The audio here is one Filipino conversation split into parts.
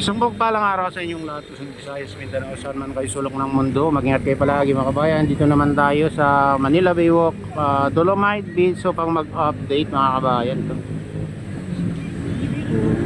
Sumbog palang araw sa inyong lahat sa Visayas, Mindanao, saan man kayo sulok ng mundo. Mag-ingat kayo palagi mga kabayan. Dito naman tayo sa Manila Baywalk, Dolomite Beach. So pang mag-update mga kabayan,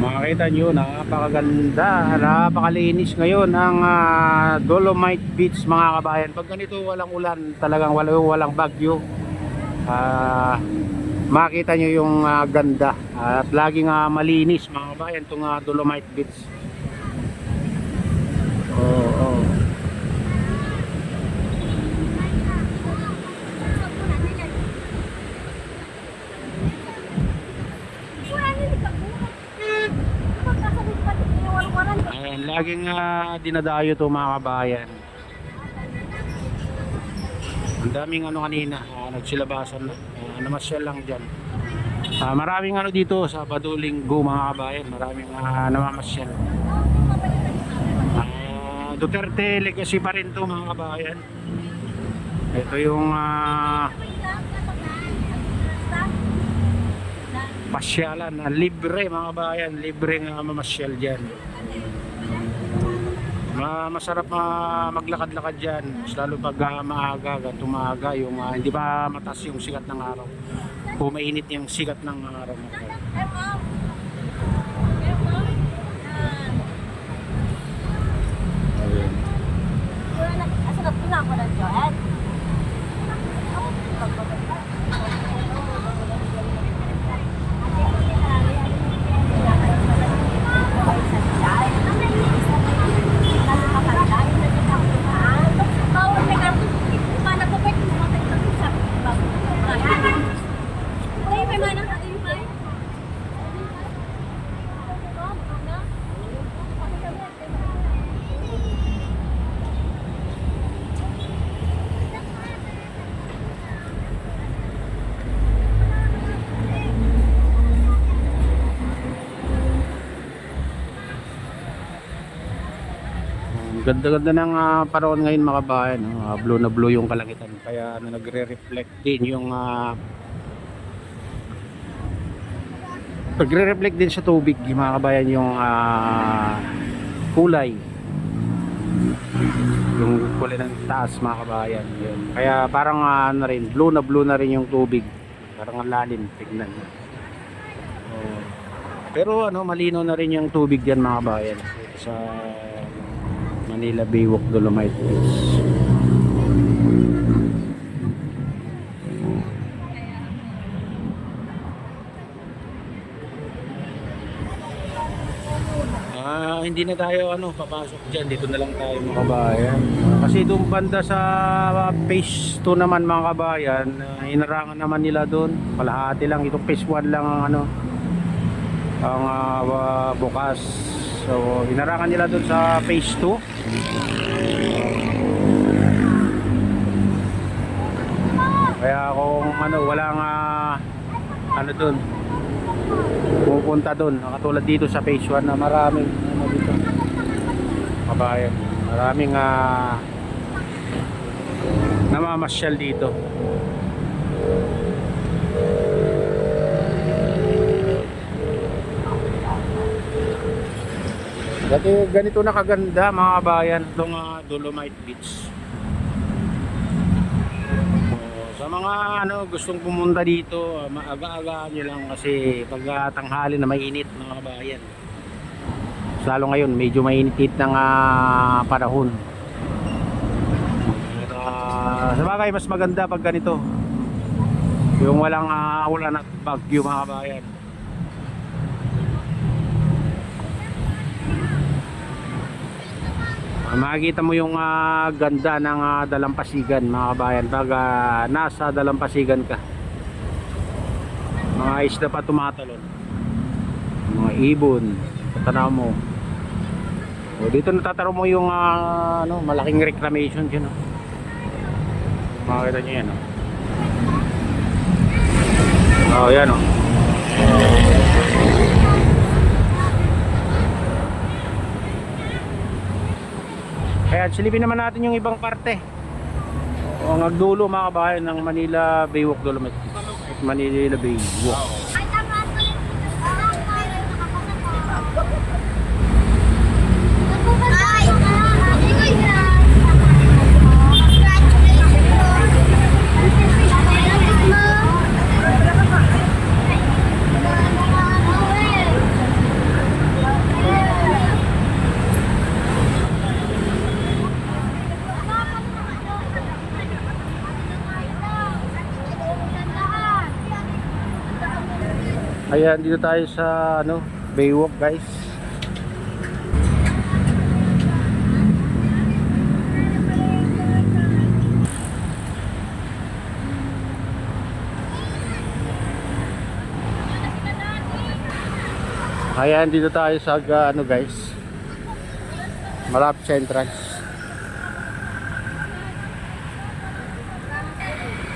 makikita nyo, napakaganda, napakalinis ngayon ang Dolomite Beach mga kabayan. Pag ganito walang ulan, talagang walang bagyo, makita nyo yung ganda at laging malinis mga kabayan itong Dolomite Beach. Oo. Ayan, laging dinadayo to mga kabayan. Ang daming kanina, nagsilabasan na, namasyal lang dyan. Maraming dito sa Badulinggo mga kabayan, maraming namamasyal. Duterte legacy pa rin to mga kabayan. Ito yung pasyalan, libre mga kabayan, libre nga mamasyal dyan. Masarap maglakad-lakad dyan, lalo pag maaga, tumaga, yung hindi pa mataas yung sikat ng araw, pumainit yung sikat ng araw. Ganda-ganda ng panahon ngayon mga kabayan, blue na blue yung kalangitan, kaya nagre-reflect din yung nagre-reflect din sa tubig yung mga kabayan, yung kulay ng taas mga kabayan yun. Kaya parang na rin, blue na rin yung tubig, parang ang lalim tignan. Pero malino na rin yung tubig diyan mga kabayan sa Manila Baywalk Dolomite Beach. Hindi na tayo papasok diyan, dito na lang tayo mga kabayan. Kasi doon banda sa phase 2 naman mga kabayan, inarangan naman nila doon. Kalahati lang, itong phase 1 lang ang bukas. So inarangan nila doon sa phase 2. Kaya kung walang doon, pupunta doon, katulad dito sa phase 1 na maraming dito kabayan, maraming namamasyal dito. Ganito na kaganda mga kabayan itong Dolomite Beach. Sa mga gustong pumunta dito, maaga-agaan nyo lang kasi pag tanghali na mainit mga kabayan. Lalo ngayon medyo mainit ng panahon. Sa bagay mas maganda pag ganito, yung walang ulan at bagyo mga kabayan. Makikita mo yung ganda ng dalampasigan mga kabayan pag nasa dalampasigan ka. Mga isda pa tumatalon, mga ibon, tanaw mo. Dito natataro mo yung malaking reclamation dyan. Makikita nyo yan. Yan Kaya silipin naman natin yung ibang parte. Ang nagdulo mga kabayan ng Manila Baywalk Dolomite at Manila Baywalk. Ayan, dito tayo sa ano, Baywalk guys. Ayan, dito tayo sa ano guys, malapit sa entrance.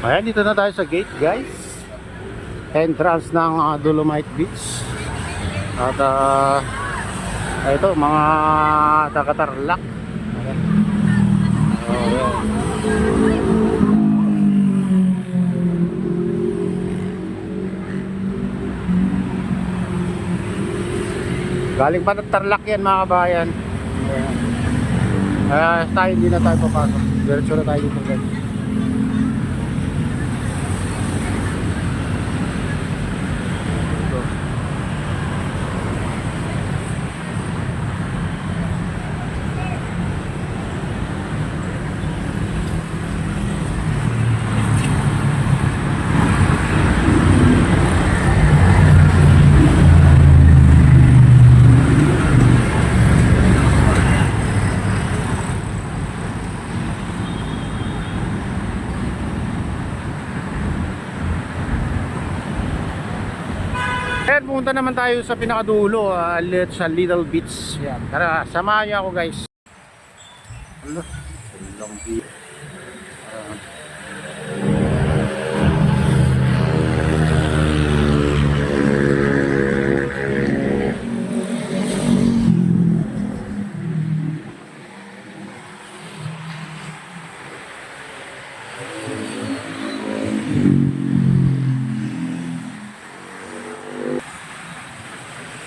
Ayan, dito na tayo sa gate guys, entrance ng Dolomite Beach. At ito mga taga-Tarlac. Oh, yeah. Galing pa ng Tarlac yan mga kabayan. Tayo hindi na tayo papasok. Diretso na tayo dito guys. Ayan, pumunta naman tayo sa pinakadulo, sa Little Beach. Yan. Tara, samahan niyo ako guys. Ano? Long beach.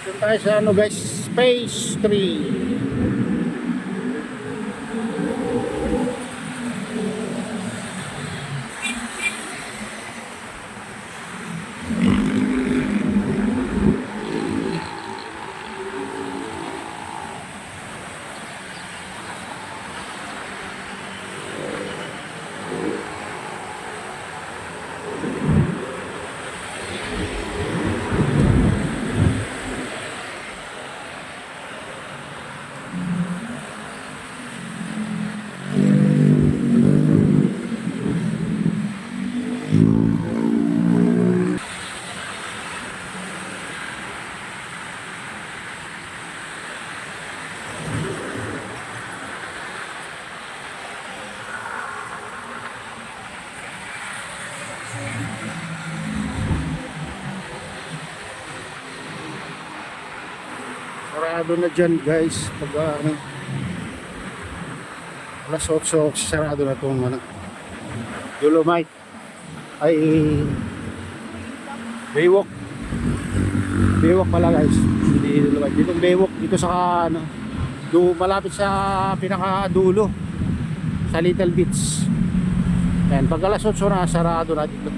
Doon tayo sa ano guys, Space 3. Sarado na dyan guys. Pag alas 8, sarado na itong Dolomite. Ay, Baywalk. Baywalk pala guys. Hindi Dolomite. Dito Baywalk. Dito sa malapit sa pinakadulo. Sa Little Beach. Ayan, pag alas 8 na, sarado na dito.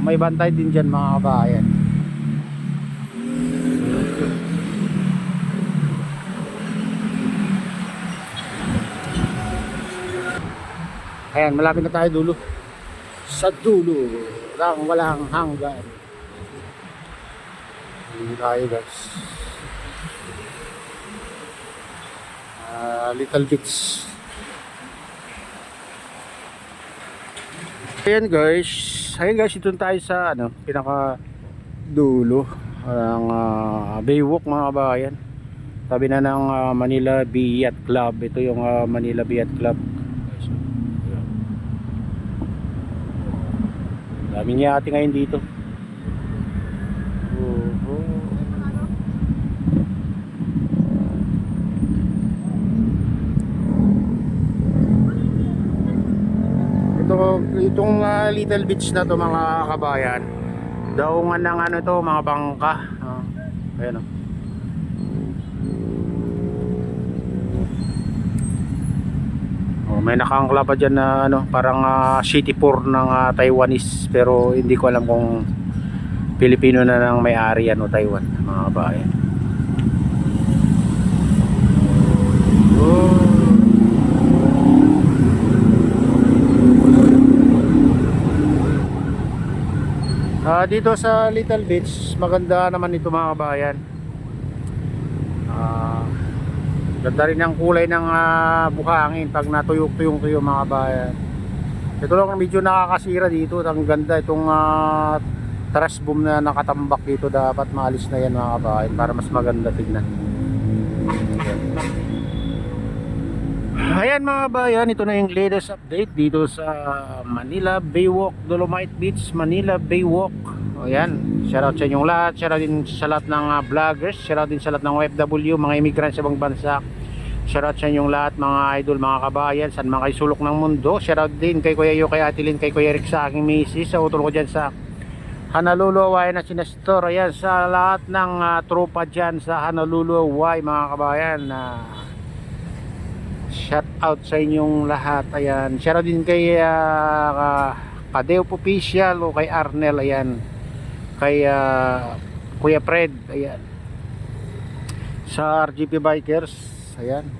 May bantay din dyan mga kabayan. Ayan, malapit na tayo dulo. Sa dulo lang, walang hanggan. Hindi tayo guys. Little Beach. Ayan guys. Ayan guys, ito tayo sa pinaka dulo ng Baywalk mga kabayan. Tabi na ng Manila Bay Yacht Club. Ito yung Manila Bay Yacht Club. Daming yate ngayon dito. Itong Little Beach na to mga kabayan, daungan ng mga bangka. Ayan may nakaangkla pa dyan na parang city port ng Taiwanese, pero hindi ko alam kung Pilipino na nang may-ari yan o Taiwan mga kabayan. Dito sa Little Beach, maganda naman ito mga kabayan. Ganda rin ang kulay ng buhangin pag natuyok-tuyong-tuyo mga kabayan. Ito lang ang medyo nakakasira dito. Ang ganda itong trash boom na nakatambak dito. Dapat maalis na yan mga kabayan para mas maganda tignan. Ayan mga kabayan, ito na yung latest update dito sa Manila Baywalk, Dolomite Beach, Manila Baywalk. Ayan, shoutout sa inyong lahat. Shoutout din sa lahat ng vloggers. Shoutout din sa lahat ng OFW, mga immigrants sa ibang bansa. Shoutout sa inyong lahat mga idol, mga kabayan, saan mga kayo sulok ng mundo. Shoutout din kay Kuya Yo, kay Ate Lynn, kay Kuya Rick sa aking misis. Sa utol ko dyan sa Honolulu, Hawaii na sinastor. Ayan, sa lahat ng tropa dyan sa Honolulu, Hawaii mga kabayan. Shout out sa inyong lahat. Ayan, shoutout din kay Kadeo Official o kay Arnel. Ayan, kay Kuya Fred. Ayan, sa RGP Bikers. Ayan,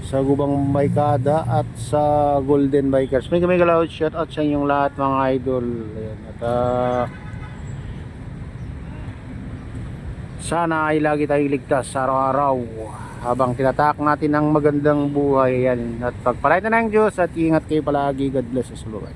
sa Gubang Baykada at sa Golden Bikers. May galaw, shout out sa inyong lahat mga idol. Ayan, at sana ay lagi tayong ligtas sa araw-araw habang tinatak natin ang magandang buhay. Yan. At pagpalain na ng Diyos at ingat kayo palagi. God bless us, Lord.